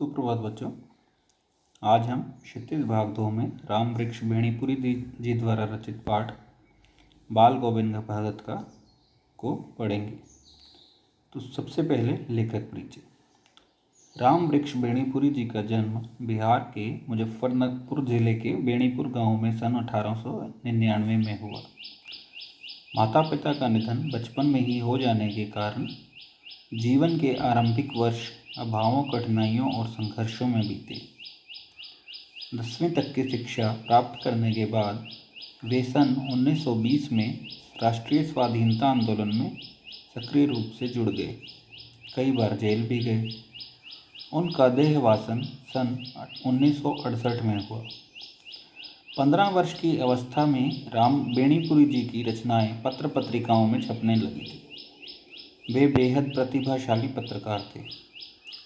सुप्रभात बच्चों। आज हम क्षितिज भाग 2 में राम वृक्ष बेणीपुरी जी द्वारा रचित पाठ बाल गोविंद भगत का को पढ़ेंगे। तो सबसे पहले लेखक परिचय। राम वृक्ष बेणीपुरी जी का जन्म बिहार के मुजफ्फरपुर जिले के बेणीपुर गांव में सन 1899 में हुआ। माता पिता का निधन बचपन में ही हो जाने के कारण जीवन के आरंभिक वर्ष अभावों, कठिनाइयों और संघर्षों में बीते। 10वीं तक की शिक्षा प्राप्त करने के बाद वे सन 1920 में राष्ट्रीय स्वाधीनता आंदोलन में सक्रिय रूप से जुड़ गए। कई बार जेल भी गए। उनका देहवासन सन 1968 में हुआ। 15 वर्ष की अवस्था में राम बेणीपुरी जी की रचनाएं पत्र पत्रिकाओं में छपने लगी थी। वे बेहद प्रतिभाशाली पत्रकार थे।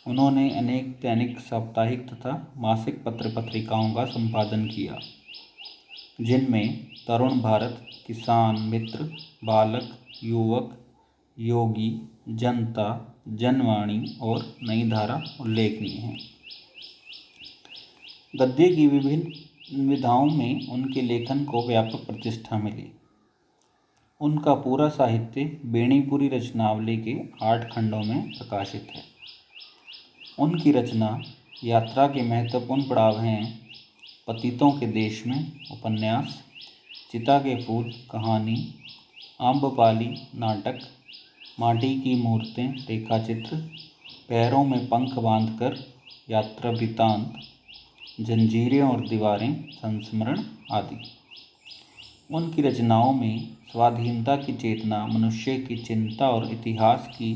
उन्होंने अनेक दैनिक, साप्ताहिक तथा मासिक पत्र पत्रिकाओं का संपादन किया, जिनमें तरुण भारत, किसान मित्र, बालक, युवक, योगी, जनता, जनवाणी और नई धारा उल्लेखनीय हैं। गद्य की विभिन्न विधाओं में उनके लेखन को व्यापक प्रतिष्ठा मिली। उनका पूरा साहित्य बेणीपुरी रचनावली के 8 खंडों में प्रकाशित है। उनकी रचना यात्रा के महत्वपूर्ण पड़ाव हैं पतितों के देश में, उपन्यास, चिता के फूल, कहानी, आम्रपाली, नाटक, माटी की मूर्तें, रेखाचित्र, पैरों में पंख बांधकर, यात्रा वृत्तांत, जंजीरें और दीवारें, संस्मरण आदि। उनकी रचनाओं में स्वाधीनता की चेतना, मनुष्य की चिंता और इतिहास की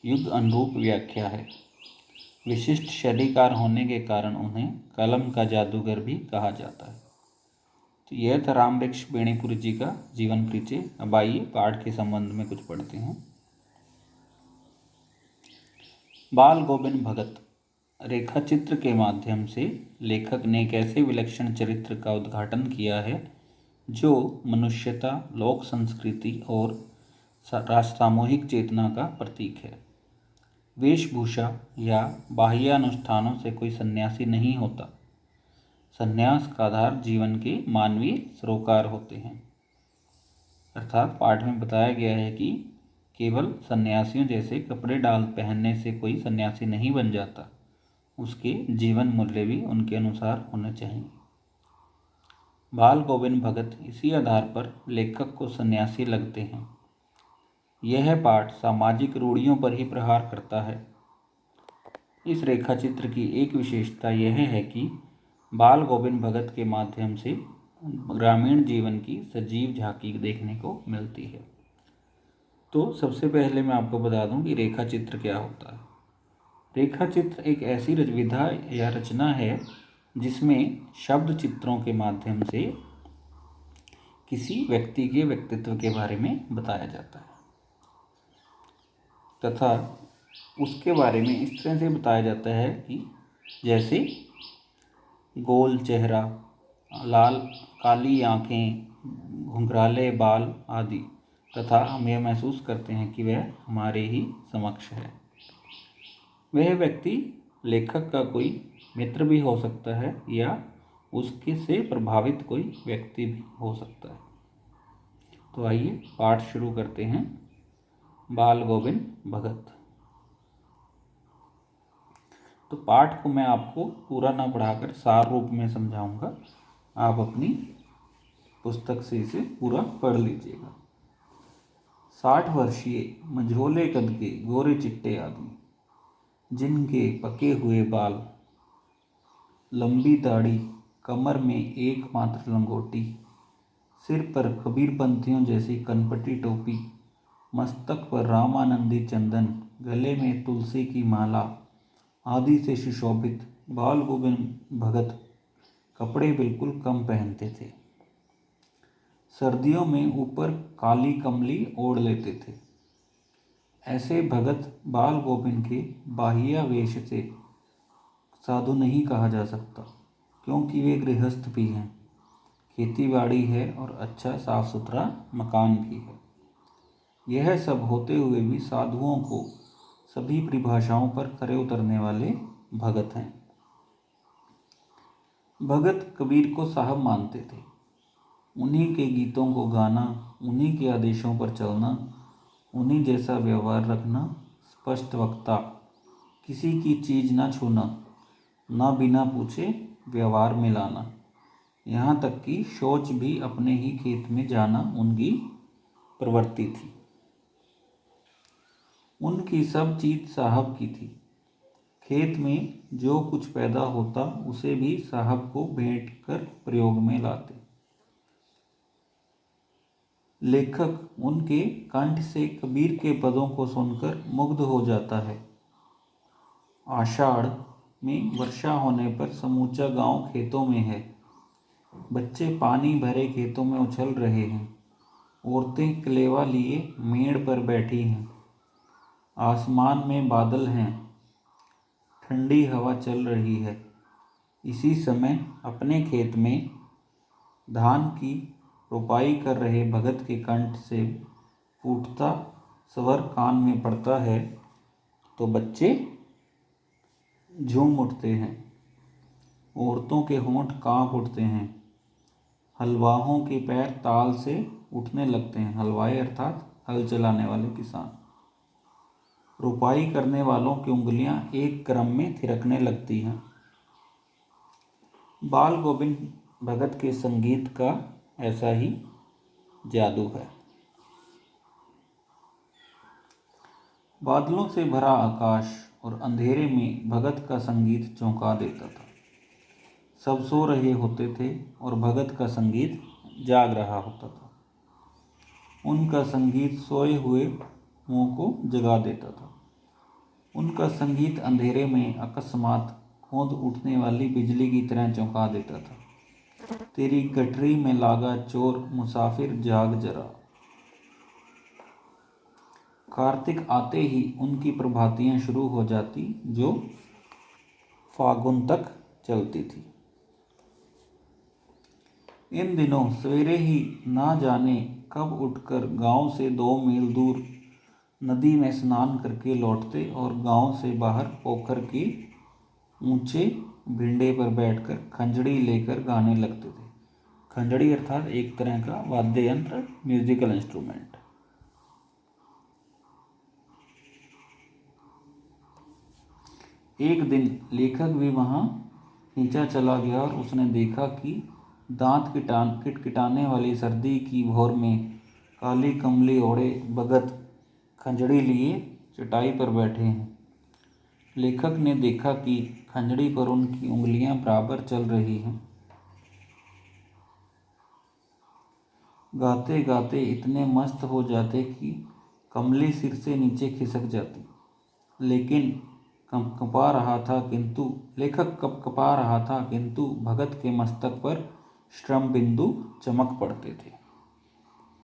युग अनुरूप व्याख्या है। विशिष्ट शैलीकार होने के कारण उन्हें कलम का जादूगर भी कहा जाता है। तो यह था राम वृक्ष बेणीपुरी जी का जीवन परिचय। अब आइए पाठ के संबंध में कुछ पढ़ते हैं। बाल गोविंद भगत। रेखाचित्र के माध्यम से लेखक ने एक ऐसे विलक्षण चरित्र का उद्घाटन किया है जो मनुष्यता, लोक संस्कृति और सामूहिक चेतना का प्रतीक है। वेशभूषा या बाह्य अनुष्ठानों से कोई सन्यासी नहीं होता। सन्यास का आधार जीवन के मानवीय सरोकार होते हैं। अर्थात पाठ में बताया गया है कि केवल सन्यासियों जैसे कपड़े पहनने से कोई सन्यासी नहीं बन जाता। उसके जीवन मूल्य भी उनके अनुसार होने चाहिए। बाल गोविंद भगत इसी आधार पर लेखक को सन्यासी लगते हैं। यह पाठ सामाजिक रूढ़ियों पर ही प्रहार करता है। इस रेखाचित्र की एक विशेषता यह है कि बाल गोविंद भगत के माध्यम से ग्रामीण जीवन की सजीव झांकी देखने को मिलती है। तो सबसे पहले मैं आपको बता दूं कि रेखाचित्र क्या होता है। रेखाचित्र एक ऐसी विधा या रचना है जिसमें शब्द चित्रों के माध्यम से किसी व्यक्ति के व्यक्तित्व के बारे में बताया जाता है तथा उसके बारे में इस तरह से बताया जाता है कि जैसे गोल चेहरा, लाल काली आँखें, घुंघराले बाल आदि, तथा हम यह महसूस करते हैं कि वह हमारे ही समक्ष है। वह व्यक्ति लेखक का कोई मित्र भी हो सकता है या उसके से प्रभावित कोई व्यक्ति भी हो सकता है। तो आइए पाठ शुरू करते हैं। बाल गोविंद भगत। तो पाठ को मैं आपको पूरा ना पढ़ाकर सार रूप में समझाऊंगा। आप अपनी पुस्तक से इसे पूरा पढ़ लीजिएगा। 60 वर्षीय मंझोले कद के गोरे चिट्टे आदमी, जिनके पके हुए बाल, लंबी दाढ़ी, कमर में एकमात्र लंगोटी, सिर पर कबीरपंथियों जैसी कनपटी टोपी, मस्तक पर रामानंदी चंदन, गले में तुलसी की माला आदि से सुशोभित बाल गोविंद भगत कपड़े बिल्कुल कम पहनते थे। सर्दियों में ऊपर काली कमली ओढ़ लेते थे। ऐसे भगत बाल गोविंद के बाह्य वेश से साधु नहीं कहा जा सकता, क्योंकि वे गृहस्थ भी हैं, खेती बाड़ी है और अच्छा साफ सुथरा मकान भी है। यह सब होते हुए भी साधुओं को सभी परिभाषाओं पर खरे उतरने वाले भगत हैं। भगत कबीर को साहब मानते थे। उन्हीं के गीतों को गाना, उन्हीं के आदेशों पर चलना, उन्हीं जैसा व्यवहार रखना, स्पष्ट वक्ता, किसी की चीज़ न छूना, ना बिना पूछे व्यवहार में लाना, यहाँ तक कि शौच भी अपने ही खेत में जाना उनकी प्रवृत्ति थी। उनकी सब चीज़ साहब की थी। खेत में जो कुछ पैदा होता उसे भी साहब को भेंट कर प्रयोग में लाते। लेखक उनके कंठ से कबीर के पदों को सुनकर मुग्ध हो जाता है। आषाढ़ में वर्षा होने पर समूचा गांव खेतों में है। बच्चे पानी भरे खेतों में उछल रहे हैं। औरतें कलेवा लिए मेड़ पर बैठी हैं। आसमान में बादल हैं। ठंडी हवा चल रही है। इसी समय अपने खेत में धान की रोपाई कर रहे भगत के कंठ से फूटता स्वर कान में पड़ता है तो बच्चे झूम उठते हैं। औरतों के होंठ कांप उठते हैं। हलवाहों के पैर ताल से उठने लगते हैं। हलवाई अर्थात हल चलाने वाले किसान। रुपाई करने वालों की उंगलियां एक क्रम में थिरकने लगती हैं। बाल गोविंद भगत के संगीत का ऐसा ही जादू है। बादलों से भरा आकाश और अंधेरे में भगत का संगीत चौंका देता था। सब सो रहे होते थे और भगत का संगीत जाग रहा होता था। उनका संगीत सोए हुए मुँह को जगा देता था। उनका संगीत अंधेरे में अकस्मात कूद उठने वाली बिजली की तरह चौंका देता था। तेरी गठरी में लागा चोर मुसाफिर जाग जरा। कार्तिक आते ही उनकी प्रभातियां शुरू हो जाती जो फागुन तक चलती थी। इन दिनों सवेरे ही ना जाने कब उठकर गांव से 2 मील दूर नदी में स्नान करके लौटते और गांव से बाहर पोखर के ऊंचे भिंडे पर बैठकर खंजड़ी लेकर गाने लगते थे। खंजड़ी अर्थात एक तरह का वाद्य यंत्र, म्यूजिकल इंस्ट्रूमेंट। एक दिन लेखक भी वहां खींचा चला गया और उसने देखा कि दांत किटकिटाने वाली सर्दी की भोर में काली कमली ओढ़े भगत खंजड़ी लिए चटाई पर बैठे हैं। लेखक ने देखा कि खंजड़ी पर उनकी उंगलियां बराबर चल रही हैं। गाते गाते इतने मस्त हो जाते कि कमली सिर से नीचे खिसक जाती। लेखक कँपा रहा था किंतु भगत के मस्तक पर श्रम बिंदु चमक पड़ते थे।